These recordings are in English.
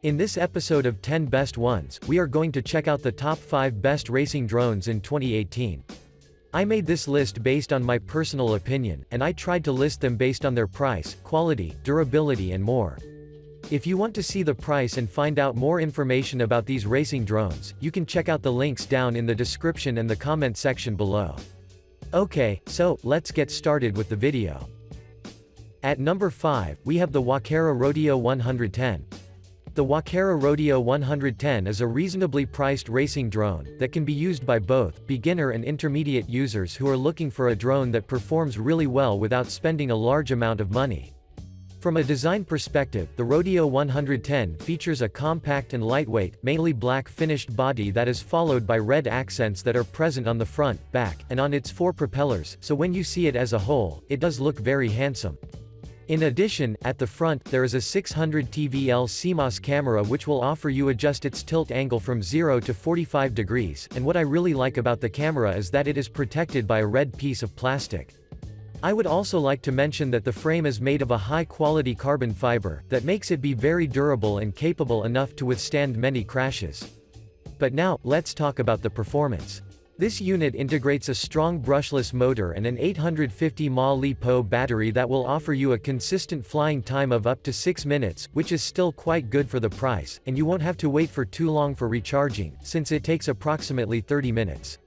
In this episode of 10 Best Ones, we are going to check out the top 5 best racing drones in 2018. I made this list based on my personal opinion, and I tried to list them based on their price, quality, durability and more. If you want to see the price and find out more information about these racing drones, you can check out the links down in the description and the comment section below. Okay, so, let's get started with the video. At number 5, we have the Walkera Rodeo 110. The Walkera Rodeo 110 is a reasonably priced racing drone that can be used by both beginner and intermediate users who are looking for a drone that performs really well without spending a large amount of money. From a design perspective, the Rodeo 110 features a compact and lightweight, mainly black finished body that is followed by red accents that are present on the front, back, and on its 4 propellers, so when you see it as a whole, it does look very handsome. In addition, at the front, there is a 600 TVL CMOS camera which will offer you adjust its tilt angle from 0 to 45 degrees, and what I really like about the camera is that it is protected by a red piece of plastic. I would also like to mention that the frame is made of a high-quality carbon fiber, that makes it be very durable and capable enough to withstand many crashes. But now, let's talk about the performance. This unit integrates a strong brushless motor and an 850 mAh battery that will offer you a consistent flying time of up to 6 minutes, which is still quite good for the price, and you won't have to wait for too long for recharging, since it takes approximately 30 minutes.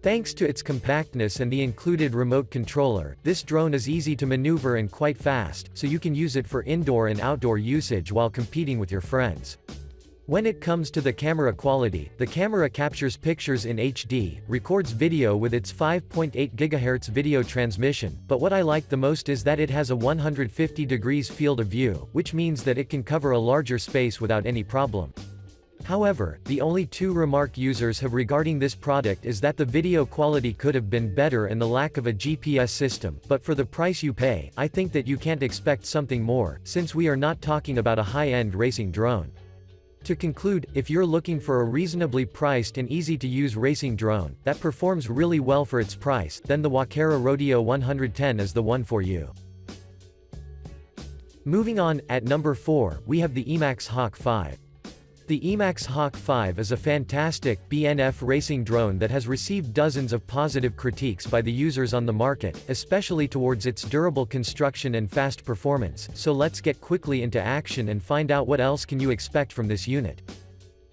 Thanks to its compactness and the included remote controller, this drone is easy to maneuver and quite fast, so you can use it for indoor and outdoor usage while competing with your friends. When it comes to the camera quality, the camera captures pictures in HD, records video with its 5.8 GHz video transmission, but what I like the most is that it has a 150 degrees field of view, which means that it can cover a larger space without any problem. However, the only 2 remark users have regarding this product is that the video quality could have been better and the lack of a GPS system, but for the price you pay, I think that you can't expect something more, since we are not talking about a high-end racing drone. To conclude, if you're looking for a reasonably priced and easy-to-use racing drone, that performs really well for its price, then the Walkera Rodeo 110 is the one for you. Moving on, at number 4, we have the Emax Hawk 5. The Emax Hawk 5 is a fantastic, BNF racing drone that has received dozens of positive critiques by the users on the market, especially towards its durable construction and fast performance, so let's get quickly into action and find out what else can you expect from this unit.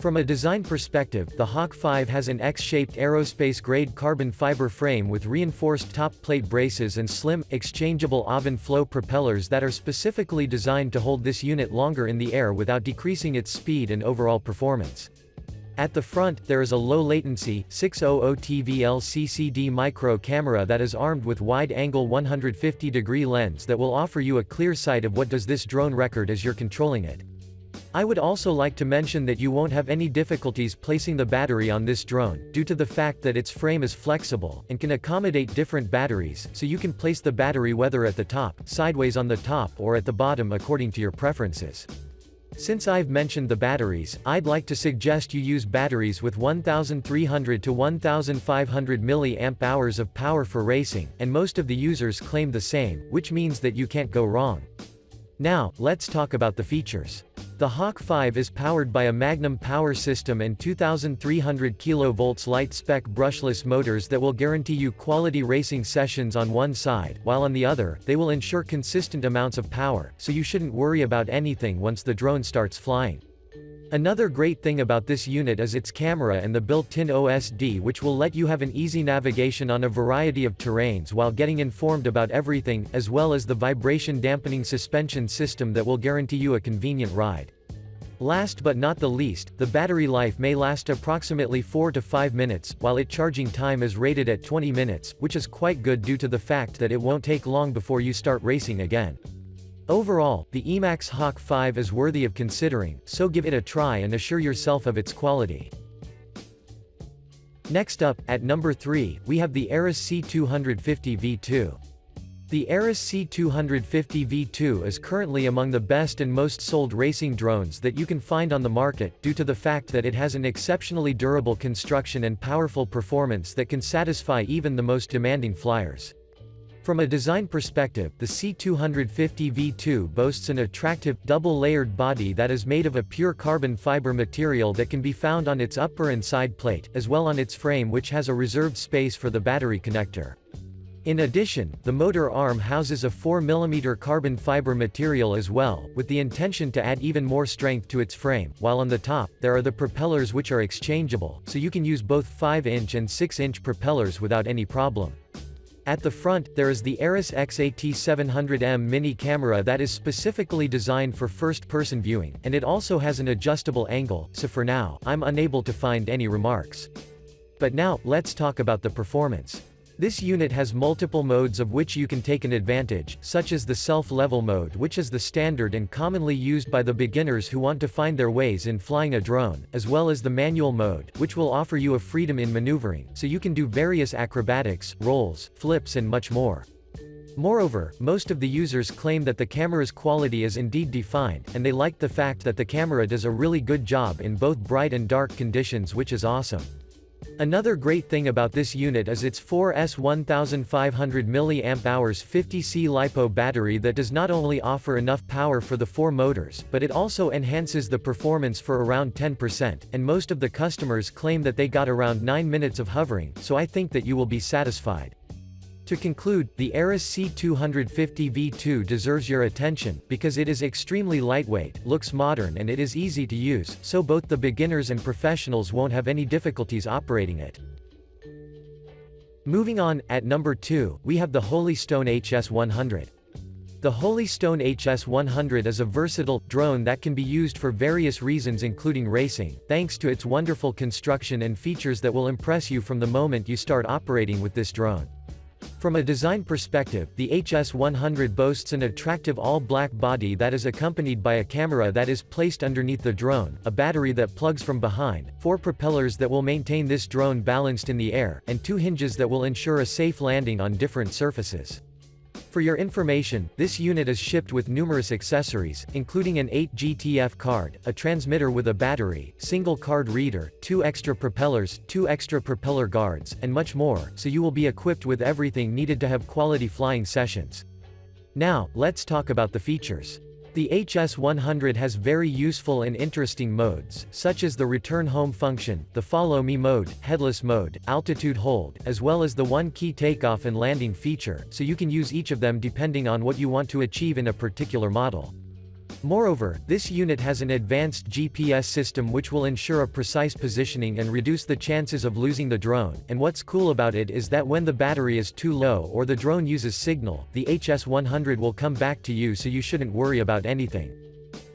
From a design perspective, the Hawk 5 has an X-shaped aerospace-grade carbon fiber frame with reinforced top plate braces and slim, exchangeable oven flow propellers that are specifically designed to hold this unit longer in the air without decreasing its speed and overall performance. At the front, there is a low-latency, 600 TVL CCD micro camera that is armed with wide-angle 150-degree lens that will offer you a clear sight of what does this drone record as you're controlling it. I would also like to mention that you won't have any difficulties placing the battery on this drone, due to the fact that its frame is flexible, and can accommodate different batteries, so you can place the battery whether at the top, sideways on the top or at the bottom according to your preferences. Since I've mentioned the batteries, I'd like to suggest you use batteries with 1300 to 1500 mAh of power for racing, and most of the users claim the same, which means that you can't go wrong. Now, let's talk about the features. The Hawk 5 is powered by a Magnum power system and 2300 kV light-spec brushless motors that will guarantee you quality racing sessions on one side, while on the other, they will ensure consistent amounts of power, so you shouldn't worry about anything once the drone starts flying. Another great thing about this unit is its camera and the built-in OSD, which will let you have an easy navigation on a variety of terrains while getting informed about everything, as well as the vibration dampening suspension system that will guarantee you a convenient ride. Last but not the least, the battery life may last approximately 4 to 5 minutes, while its charging time is rated at 20 minutes, which is quite good due to the fact that it won't take long before you start racing again. Overall, the Emax Hawk 5 is worthy of considering, so give it a try and assure yourself of its quality. Next up, at number 3, we have the ARRIS C250V2. The ARRIS C250V2 is currently among the best and most sold racing drones that you can find on the market, due to the fact that it has an exceptionally durable construction and powerful performance that can satisfy even the most demanding flyers. From a design perspective, the C250V2 boasts an attractive, double-layered body that is made of a pure carbon fiber material that can be found on its upper and side plate, as well on its frame, which has a reserved space for the battery connector. In addition, the motor arm houses a 4mm carbon fiber material as well, with the intention to add even more strength to its frame, while on the top, there are the propellers which are exchangeable, so you can use both 5-inch and 6-inch propellers without any problem. At the front, there is the ARRIS XAT700M mini camera that is specifically designed for first-person viewing, and it also has an adjustable angle, so for now, I'm unable to find any remarks. But now, let's talk about the performance. This unit has multiple modes of which you can take an advantage, such as the self-level mode, which is the standard and commonly used by the beginners who want to find their ways in flying a drone, as well as the manual mode, which will offer you a freedom in maneuvering, so you can do various acrobatics, rolls, flips and much more. Moreover, most of the users claim that the camera's quality is indeed defined, and they like the fact that the camera does a really good job in both bright and dark conditions, which is awesome. Another great thing about this unit is its 4S 1500 mAh 50C LiPo battery that does not only offer enough power for the 4 motors, but it also enhances the performance for around 10%, and most of the customers claim that they got around 9 minutes of hovering, so I think that you will be satisfied. To conclude, the ARRIS C250V2 deserves your attention, because it is extremely lightweight, looks modern and it is easy to use, so both the beginners and professionals won't have any difficulties operating it. Moving on, at number 2, we have the Holystone HS100. The Holystone HS100 is a versatile drone that can be used for various reasons including racing, thanks to its wonderful construction and features that will impress you from the moment you start operating with this drone. From a design perspective, the HS100 boasts an attractive all-black body that is accompanied by a camera that is placed underneath the drone, a battery that plugs from behind, 4 propellers that will maintain this drone balanced in the air, and 2 hinges that will ensure a safe landing on different surfaces. For your information, this unit is shipped with numerous accessories, including an 8GTF card, a transmitter with a battery, single card reader, 2 extra propellers, 2 extra propeller guards, and much more, so you will be equipped with everything needed to have quality flying sessions. Now, let's talk about the features. The HS100 has very useful and interesting modes, such as the return home function, the follow me mode, headless mode, altitude hold, as well as the one-key takeoff and landing feature, so you can use each of them depending on what you want to achieve in a particular model. Moreover, this unit has an advanced GPS system which will ensure a precise positioning and reduce the chances of losing the drone, and what's cool about it is that when the battery is too low or the drone uses signal, the HS100 will come back to you, so you shouldn't worry about anything.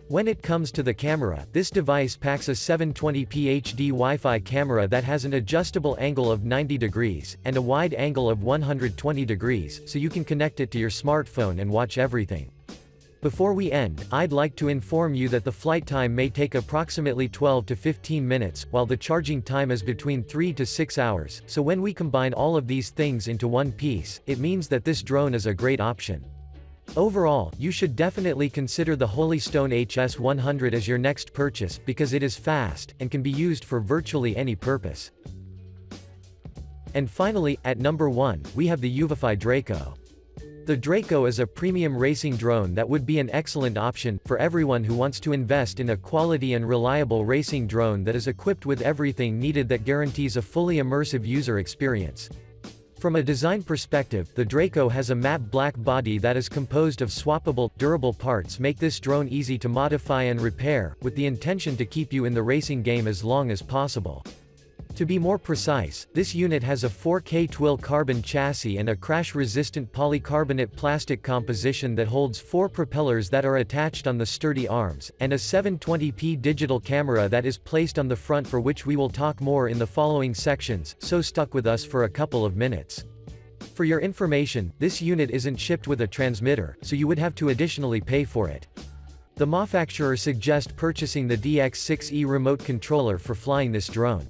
When it comes to the camera, this device packs a 720p HD Wi-Fi camera that has an adjustable angle of 90 degrees, and a wide angle of 120 degrees, so you can connect it to your smartphone and watch everything. Before we end, I'd like to inform you that the flight time may take approximately 12 to 15 minutes, while the charging time is between 3 to 6 hours, so when we combine all of these things into one piece, it means that this drone is a great option. Overall, you should definitely consider the Holystone HS100 as your next purchase, because it is fast, and can be used for virtually any purpose. And finally, at number 1, we have the UVify Draco. The Draco is a premium racing drone that would be an excellent option for everyone who wants to invest in a quality and reliable racing drone that is equipped with everything needed that guarantees a fully immersive user experience. From a design perspective, the Draco has a matte black body that is composed of swappable, durable parts make this drone easy to modify and repair, with the intention to keep you in the racing game as long as possible. To be more precise, this unit has a 4K twill carbon chassis and a crash-resistant polycarbonate plastic composition that holds 4 propellers that are attached on the sturdy arms, and a 720p digital camera that is placed on the front, for which we will talk more in the following sections, so stuck with us for a couple of minutes. For your information, this unit isn't shipped with a transmitter, so you would have to additionally pay for it. The manufacturer suggests purchasing the DX6E remote controller for flying this drone.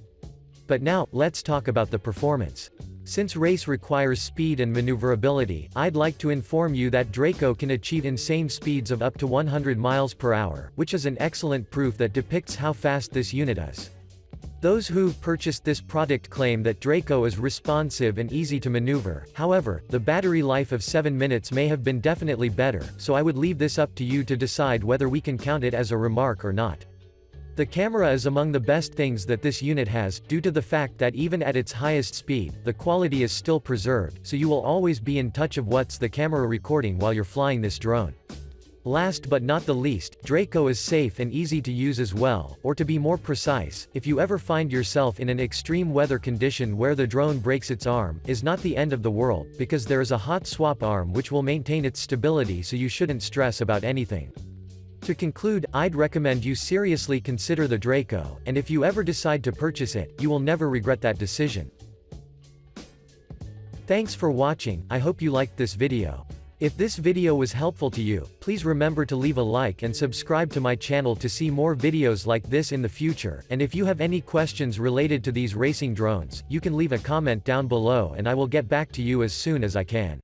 But now, let's talk about the performance. Since race requires speed and maneuverability, I'd like to inform you that Draco can achieve insane speeds of up to 100 miles per hour, which is an excellent proof that depicts how fast this unit is. Those who've purchased this product claim that Draco is responsive and easy to maneuver. However, the battery life of 7 minutes may have been definitely better, so I would leave this up to you to decide whether we can count it as a remark or not. The camera is among the best things that this unit has, due to the fact that even at its highest speed, the quality is still preserved, so you will always be in touch of what's the camera recording while you're flying this drone. Last but not the least, Draco is safe and easy to use as well, or to be more precise, if you ever find yourself in an extreme weather condition where the drone breaks its arm, is not the end of the world, because there is a hot swap arm which will maintain its stability, so you shouldn't stress about anything. To conclude, I'd recommend you seriously consider the Draco, and if you ever decide to purchase it, you will never regret that decision. Thanks for watching, I hope you liked this video. If this video was helpful to you, please remember to leave a like and subscribe to my channel to see more videos like this in the future, and if you have any questions related to these racing drones, you can leave a comment down below and I will get back to you as soon as I can.